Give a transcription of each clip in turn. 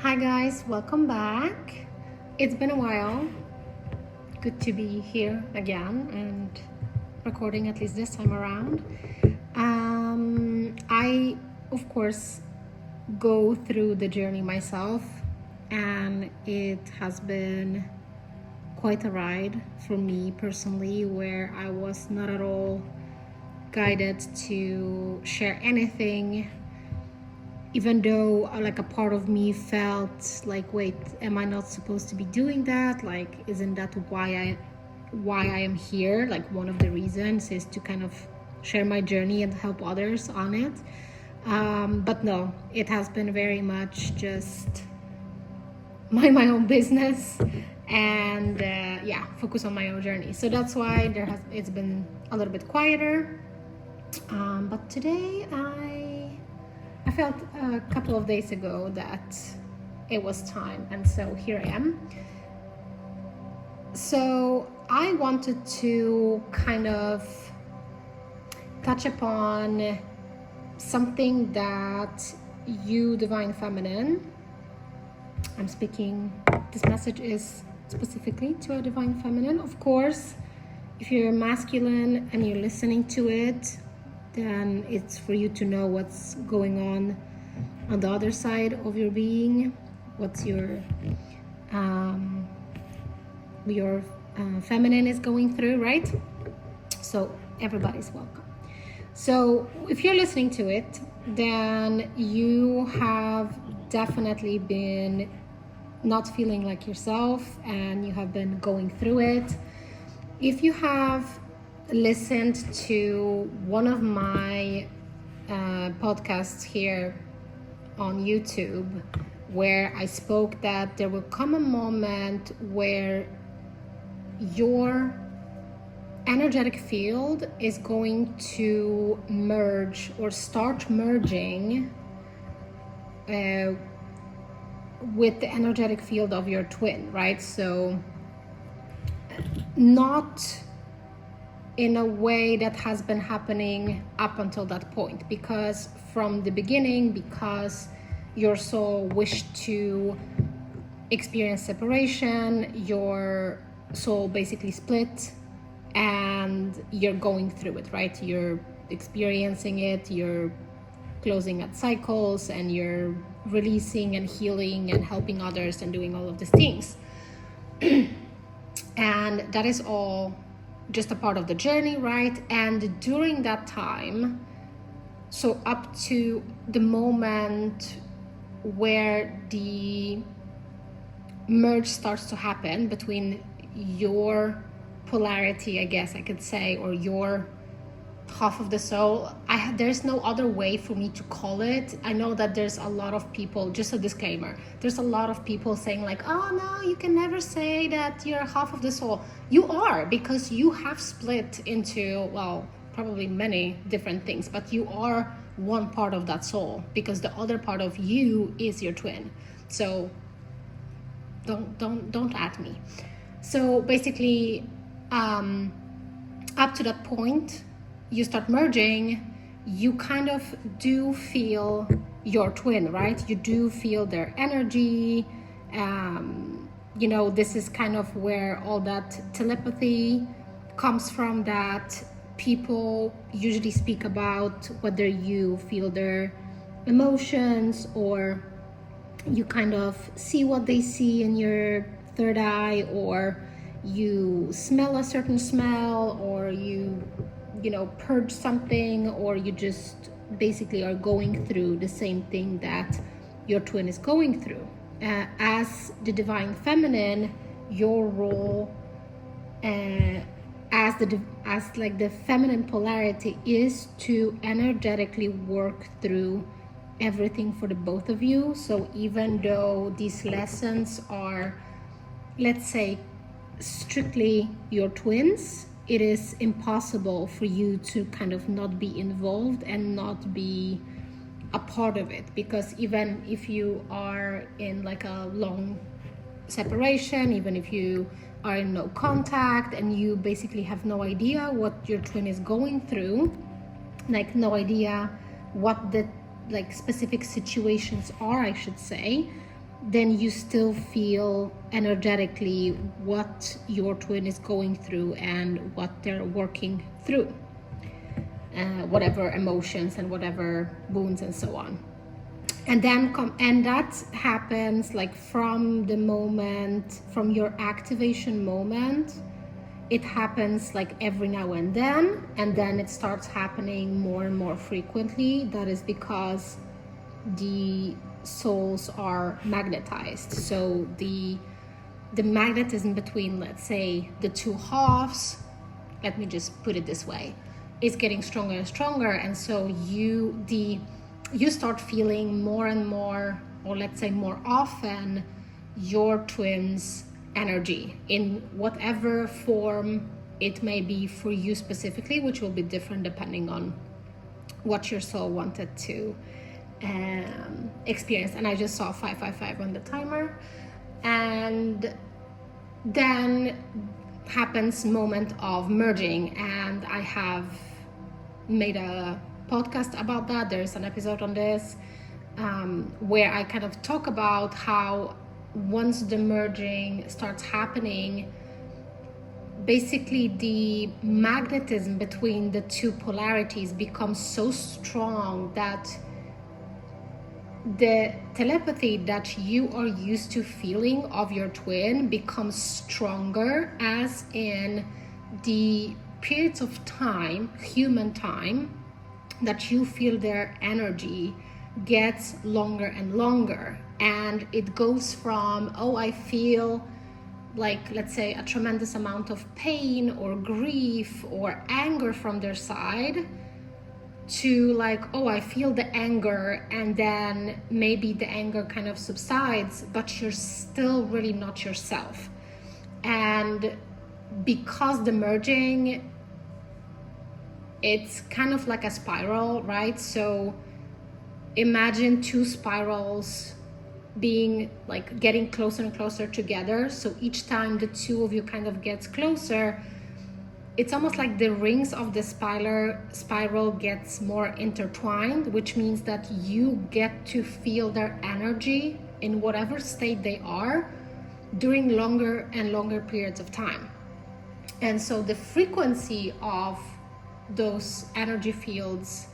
Hi guys, welcome back. It's been a while. Good to be here again and recording, at least this time around. I, of course, go through the journey myself, and it has been quite a ride for me personally, where I was not at all guided to share anything, even though like a part of me felt like, wait, am I not supposed to be doing that? Like, isn't that why I am here? Like, one of the reasons is to kind of share my journey and help others on it. But no, it has been very much just mind my own business and focus on my own journey. So that's why it's been a little bit quieter. But today I felt a couple of days ago that it was time, and so here I am. So I wanted to kind of touch upon something that you, Divine Feminine, I'm speaking, this message is specifically to a Divine Feminine. Of course, if you're masculine and you're listening to it, then it's for you to know what's going on the other side of your being, what's your feminine is going through, right? So everybody's welcome. So if you're listening to it, then you have definitely been not feeling like yourself, and you have been going through it. If you have listened to one of my podcasts here on YouTube, where I spoke that there will come a moment where your energetic field is going to merge or start merging with the energetic field of your twin, right? So not in a way that has been happening up until that point, because from the beginning, because your soul wished to experience separation, your soul basically split, and you're going through it, right? You're experiencing it, you're closing at cycles, and you're releasing and healing and helping others and doing all of these things. And that is all just a part of the journey, right? And during that time, so up to the moment where the merge starts to happen between your polarity, I guess I could say, or your half of the soul, there's no other way for me to call it. I know that there's a lot of people, just a disclaimer, there's a lot of people saying like, oh no, you can never say that you're half of the soul. You are, because you have split into, well, probably many different things, but you are one part of that soul, because the other part of you is your twin. So don't at me. So basically, up to that point, you start merging, you kind of do feel your twin, right? You do feel their energy. This is kind of where all that telepathy comes from, that people usually speak about, whether you feel their emotions or you kind of see what they see in your third eye, or you smell a certain smell, or you purge something, or you just basically are going through the same thing that your twin is going through. As the Divine Feminine, your role as the feminine polarity is to energetically work through everything for the both of you. So even though these lessons are, let's say, strictly your twins, it is impossible for you to kind of not be involved and not be a part of it, because even if you are in like a long separation, even if you are in no contact and you basically have no idea what your twin is going through, like no idea what the like specific situations are, I should say, then you still feel energetically what your twin is going through and what they're working through, whatever emotions and whatever wounds and so on. And then and that happens like from your activation moment. It happens like every now and then it starts happening more and more frequently. That is because the souls are magnetized. So the magnetism between, let's say, the two halves, let me just put it this way, is getting stronger and stronger. And so you start feeling more and more, or let's say more often, your twin's energy in whatever form it may be for you specifically, which will be different depending on what your soul wanted to experience. And I just saw 555 on the timer. And then happens moment of merging, and I have made a podcast about that. There's an episode on this where I kind of talk about how once the merging starts happening, basically the magnetism between the two polarities becomes so strong that the telepathy that you are used to feeling of your twin becomes stronger, as in the periods of time, human time, that you feel their energy gets longer and longer. And it goes from, oh, I feel like, let's say, a tremendous amount of pain or grief or anger from their side, to like, oh, I feel the anger, and then maybe the anger kind of subsides, but you're still really not yourself. And because the merging, it's kind of like a spiral, right? So imagine two spirals being like getting closer and closer together. So each time the two of you kind of gets closer, it's almost like the rings of the spiral gets more intertwined, which means that you get to feel their energy in whatever state they are during longer and longer periods of time. And so the frequency of those energy fields,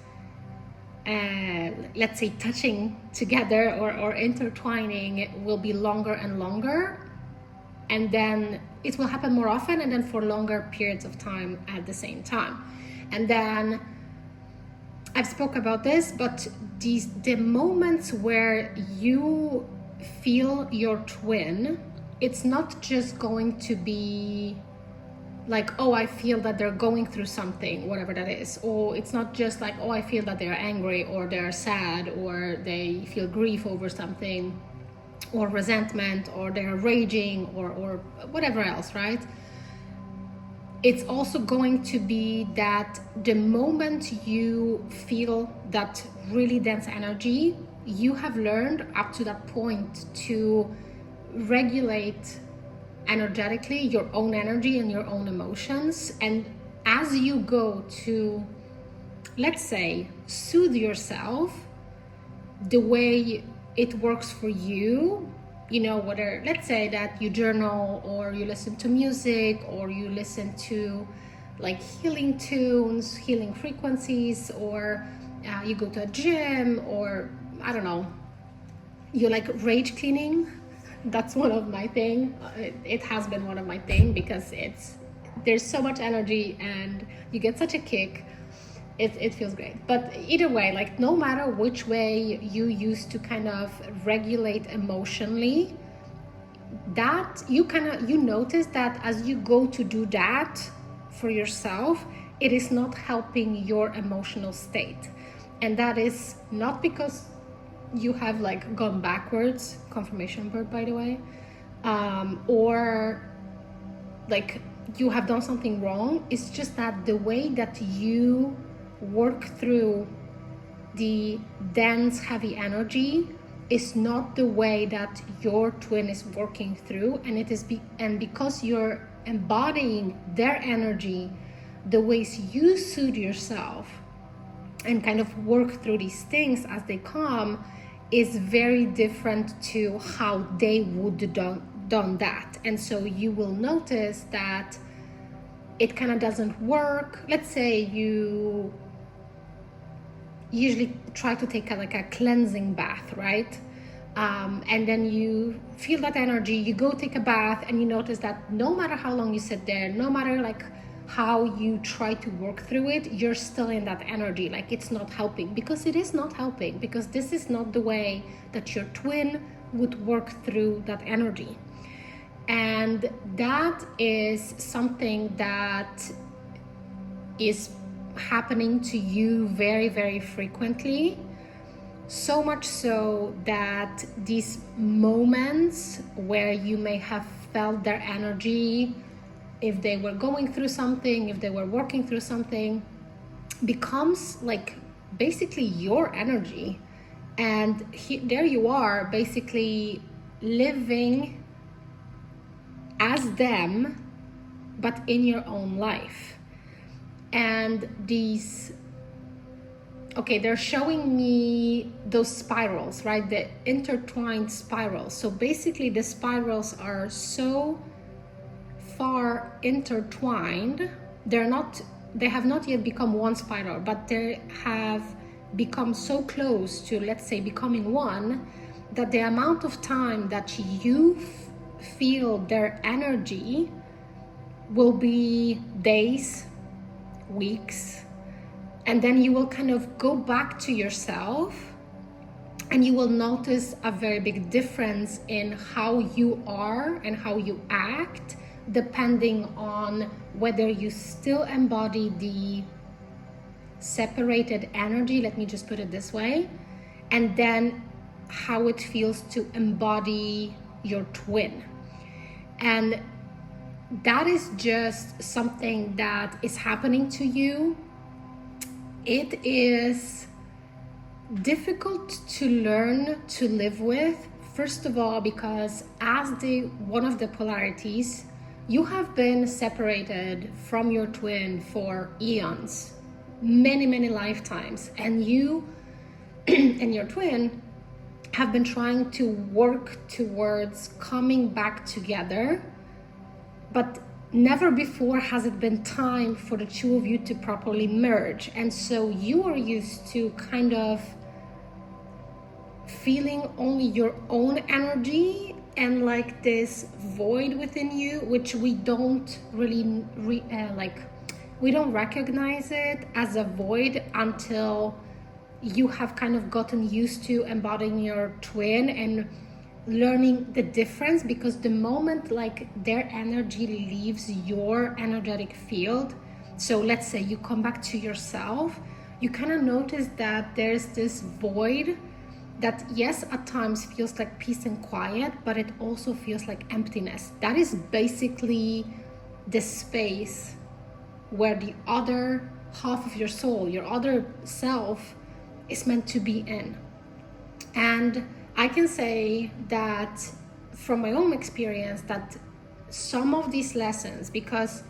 let's say touching together or intertwining, will be longer and longer. And then it will happen more often, and then for longer periods of time at the same time. And then I've spoke about this, but the moments where you feel your twin, it's not just going to be like, oh, I feel that they're going through something, whatever that is. Or it's not just like, oh, I feel that they're angry or they're sad or they feel grief over something, or resentment, or they're raging, or whatever else, right? It's also going to be that the moment you feel that really dense energy, you have learned up to that point to regulate energetically your own energy and your own emotions. And as you go to, let's say, soothe yourself the way it works for you, you know, whether, let's say that you journal, or you listen to music, or you listen to like healing tunes, healing frequencies, or you go to a gym, or I don't know, you like rage cleaning. That's one of my thing. It has been one of my thing, because there's so much energy and you get such a kick. It feels great. But either way, like no matter which way you use to kind of regulate emotionally, that you notice that as you go to do that for yourself, it is not helping your emotional state. And that is not because you have like gone backwards, confirmation bird by the way, or like you have done something wrong. It's just that the way that you work through the dense, heavy energy is not the way that your twin is working through, and it is because you're embodying their energy, the ways you soothe yourself and kind of work through these things as they come, is very different to how they would done that. And so you will notice that it kind of doesn't work. Let's say you usually try to take like a cleansing bath, right? And then you feel that energy, you go take a bath, and you notice that no matter how long you sit there, no matter like how you try to work through it, you're still in that energy, like it's not helping, because it is not helping, because this is not the way that your twin would work through that energy. And that is something that is happening to you very, very frequently. So much so that these moments where you may have felt their energy, if they were going through something, if they were working through something, becomes like basically your energy. And there you are, basically living as them, but in your own life. And these, okay, they're showing me those spirals, right? The intertwined spirals. So basically the spirals are so far intertwined. They have not yet become one spiral, but they have become so close to, let's say, becoming one, that the amount of time that you feel their energy will be days, weeks, and then you will kind of go back to yourself, and you will notice a very big difference in how you are and how you act, depending on whether you still embody the separated energy, let me just put it this way, and then how it feels to embody your twin. And that is just something that is happening to you. It is difficult to learn to live with, first of all, because as one of the polarities, you have been separated from your twin for eons, many lifetimes, and you and your twin have been trying to work towards coming back together, but never before has it been time for the two of you to properly merge. And so you are used to kind of feeling only your own energy and like this void within you, which we don't really we don't recognize it as a void until you have kind of gotten used to embodying your twin and learning the difference. Because the moment like their energy leaves your energetic field, so let's say you come back to yourself, you kind of notice that there's this void that, yes, at times feels like peace and quiet, but it also feels like emptiness. That is basically the space where the other half of your soul, your other self, is meant to be in. And I can say that from my own experience that some of these lessons, because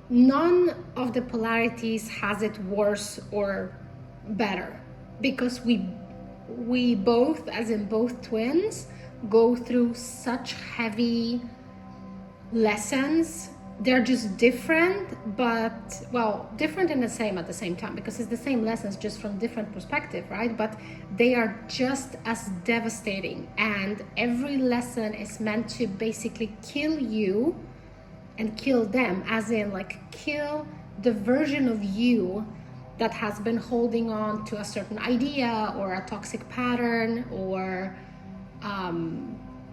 none of the polarities has it worse or better, because we both, as in both twins, go through such heavy lessons. They're just different, but, well, different and the same at the same time, because it's the same lessons, just from different perspective, right? But they are just as devastating, and every lesson is meant to basically kill you and kill them, as in like kill the version of you that has been holding on to a certain idea or a toxic pattern or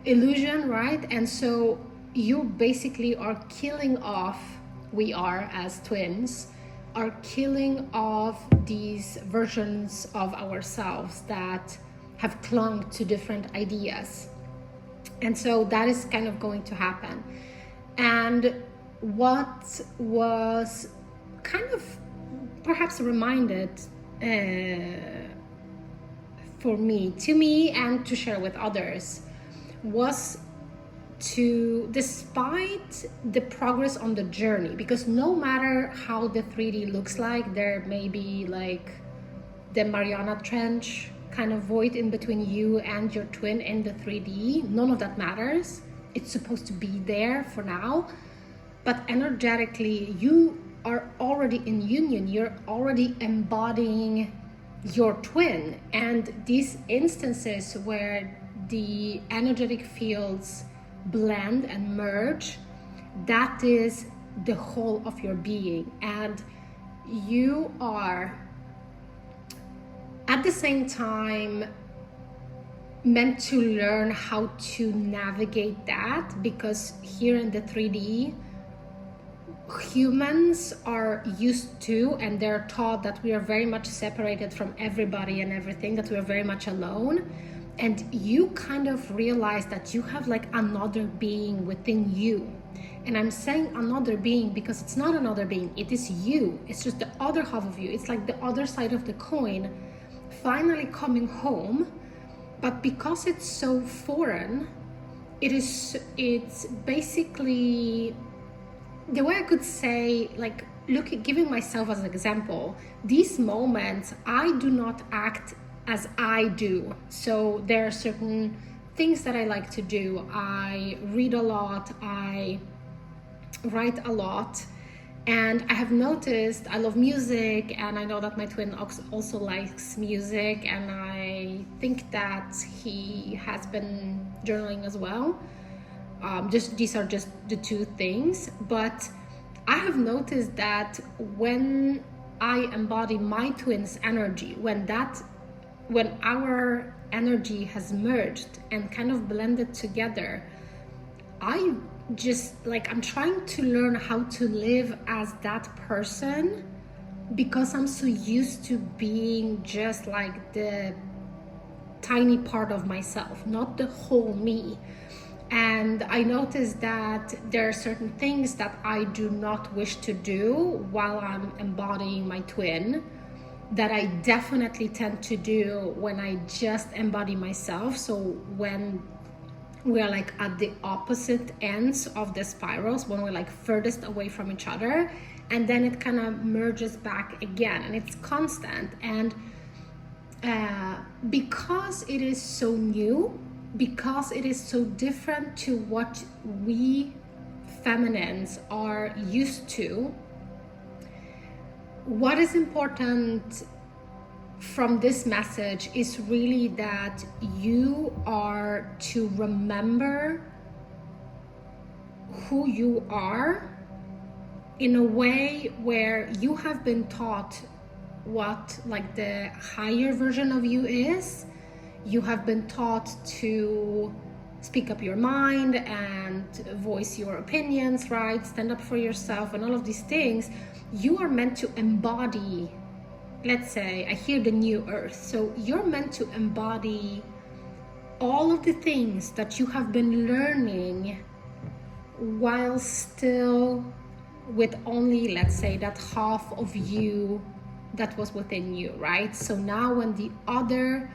illusion, right? And so you basically are killing off, we are as twins, are killing off these versions of ourselves that have clung to different ideas. And so that is kind of going to happen. And what was kind of perhaps reminded to me and to share with others, was to, despite the progress on the journey, because no matter how the 3D looks like, there may be like the Mariana Trench kind of void in between you and your twin in the 3D. None of that matters. It's supposed to be there for now. But energetically, you are already in union. You're already embodying your twin. And these instances where the energetic fields blend and merge, that is the whole of your being. And you are at the same time meant to learn how to navigate that, because here in the 3D, humans are used to, and they're taught that we are very much separated from everybody and everything, that we are very much alone. And you kind of realize that you have like another being within you. And I'm saying another being because it's not another being, it is you. It's just the other half of you. It's like the other side of the coin finally coming home. But because it's so foreign, it's basically, the way I could say, like, giving myself as an example, these moments, I do not act as I do. So there are certain things that I like to do. I read a lot, I write a lot, and I have noticed I love music, and I know that my twin also likes music, and I think that he has been journaling as well. These are just the two things. But I have noticed that when I embody my twin's energy, when our energy has merged and kind of blended together, I just I'm trying to learn how to live as that person, because I'm so used to being just like the tiny part of myself, not the whole me. And I noticed that there are certain things that I do not wish to do while I'm embodying my twin, that I definitely tend to do when I just embody myself. So when we're like at the opposite ends of the spirals, when we're like furthest away from each other, and then it kind of merges back again, and it's constant. And because it is so new, because it is so different to what we feminines are used to, what is important from this message is really that you are to remember who you are in a way where you have been taught what like the higher version of you is. You have been taught to speak up your mind and voice your opinions, right? Stand up for yourself and all of these things. You are meant to embody, let's say, I hear the new earth. So you're meant to embody all of the things that you have been learning while still with only, let's say, that half of you that was within you, right? So now when the other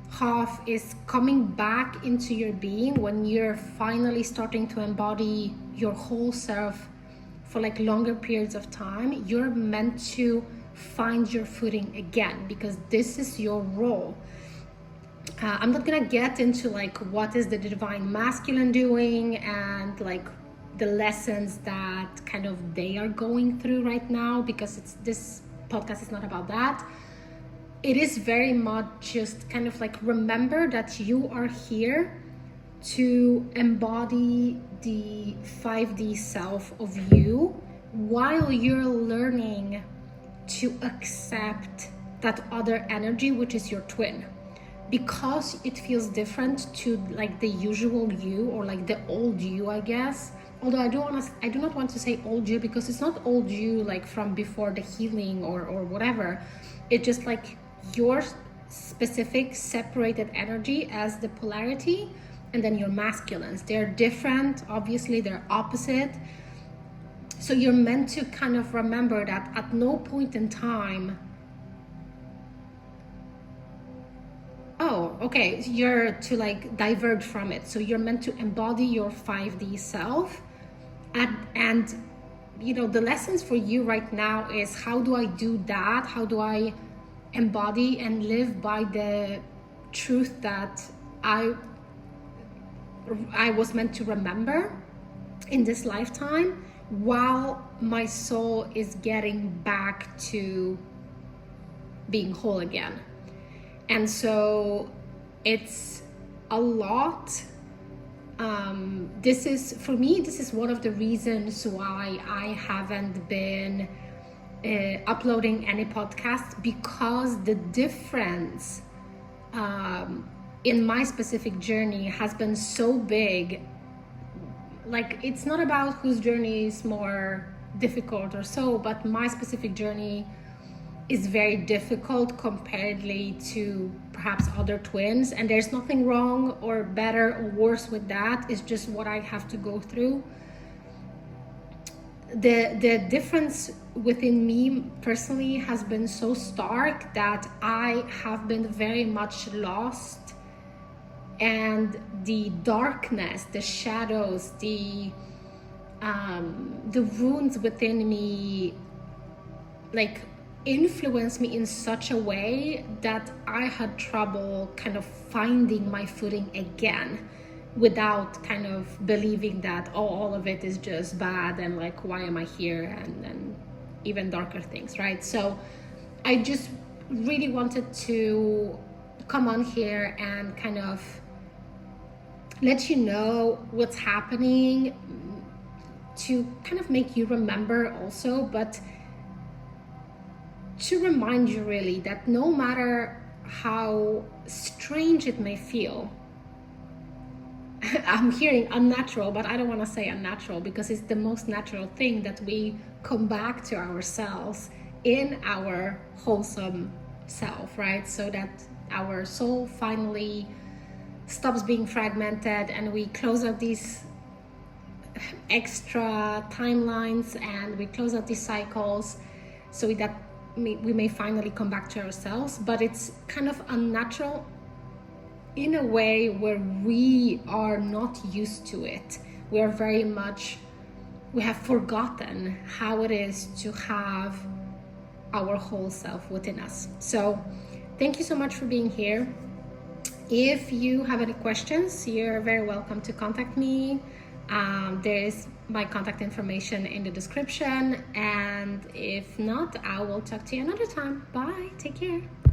half is coming back into your being, when you're finally starting to embody your whole self for like longer periods of time, you're meant to find your footing again, because this is your role. I'm not gonna get into like what is the divine masculine doing and like the lessons that kind of they are going through right now, because this podcast is not about that. It is very much just kind of like, remember that you are here to embody the 5D self of you while you're learning to accept that other energy, which is your twin, because it feels different to like the usual you, or like the old you, I guess. Although I do not want to say old you, because it's not old you like from before the healing or whatever. It's just like your specific separated energy as the polarity, and then your masculines. They're different, obviously, they're opposite. So you're meant to kind of remember that at no point in time, you're to like diverge from it. So you're meant to embody your 5D self. And you know, the lessons for you right now is, how do I do that? How do I embody and live by the truth that I was meant to remember in this lifetime, while my soul is getting back to being whole again. And so it's a lot. This is, for me, this is one of the reasons why I haven't been uploading any podcasts, because the difference in my specific journey has been so big. Like, it's not about whose journey is more difficult or so, but my specific journey is very difficult comparatively to perhaps other twins, and there's nothing wrong or better or worse with that. It's just what I have to go through. The difference within me personally has been so stark that I have been very much lost, and the darkness, the shadows, the wounds within me, like, influenced me in such a way that I had trouble kind of finding my footing again, without kind of believing that, oh, all of it is just bad, and like, why am I here, and even darker things, right? So I just really wanted to come on here and kind of let you know what's happening, to kind of make you remember also, but to remind you really that no matter how strange it may feel, I'm hearing unnatural, but I don't want to say unnatural, because it's the most natural thing that we come back to ourselves in our wholesome self, right? So that our soul finally stops being fragmented, and we close out these extra timelines, and we close out these cycles, so that we may finally come back to ourselves. But it's kind of unnatural in a way where we are not used to it. We have forgotten how it is to have our whole self within us. So thank you so much for being here. If you have any questions, you're very welcome to contact me. There is my contact information in the description, and if not, I will talk to you another time. Bye, take care.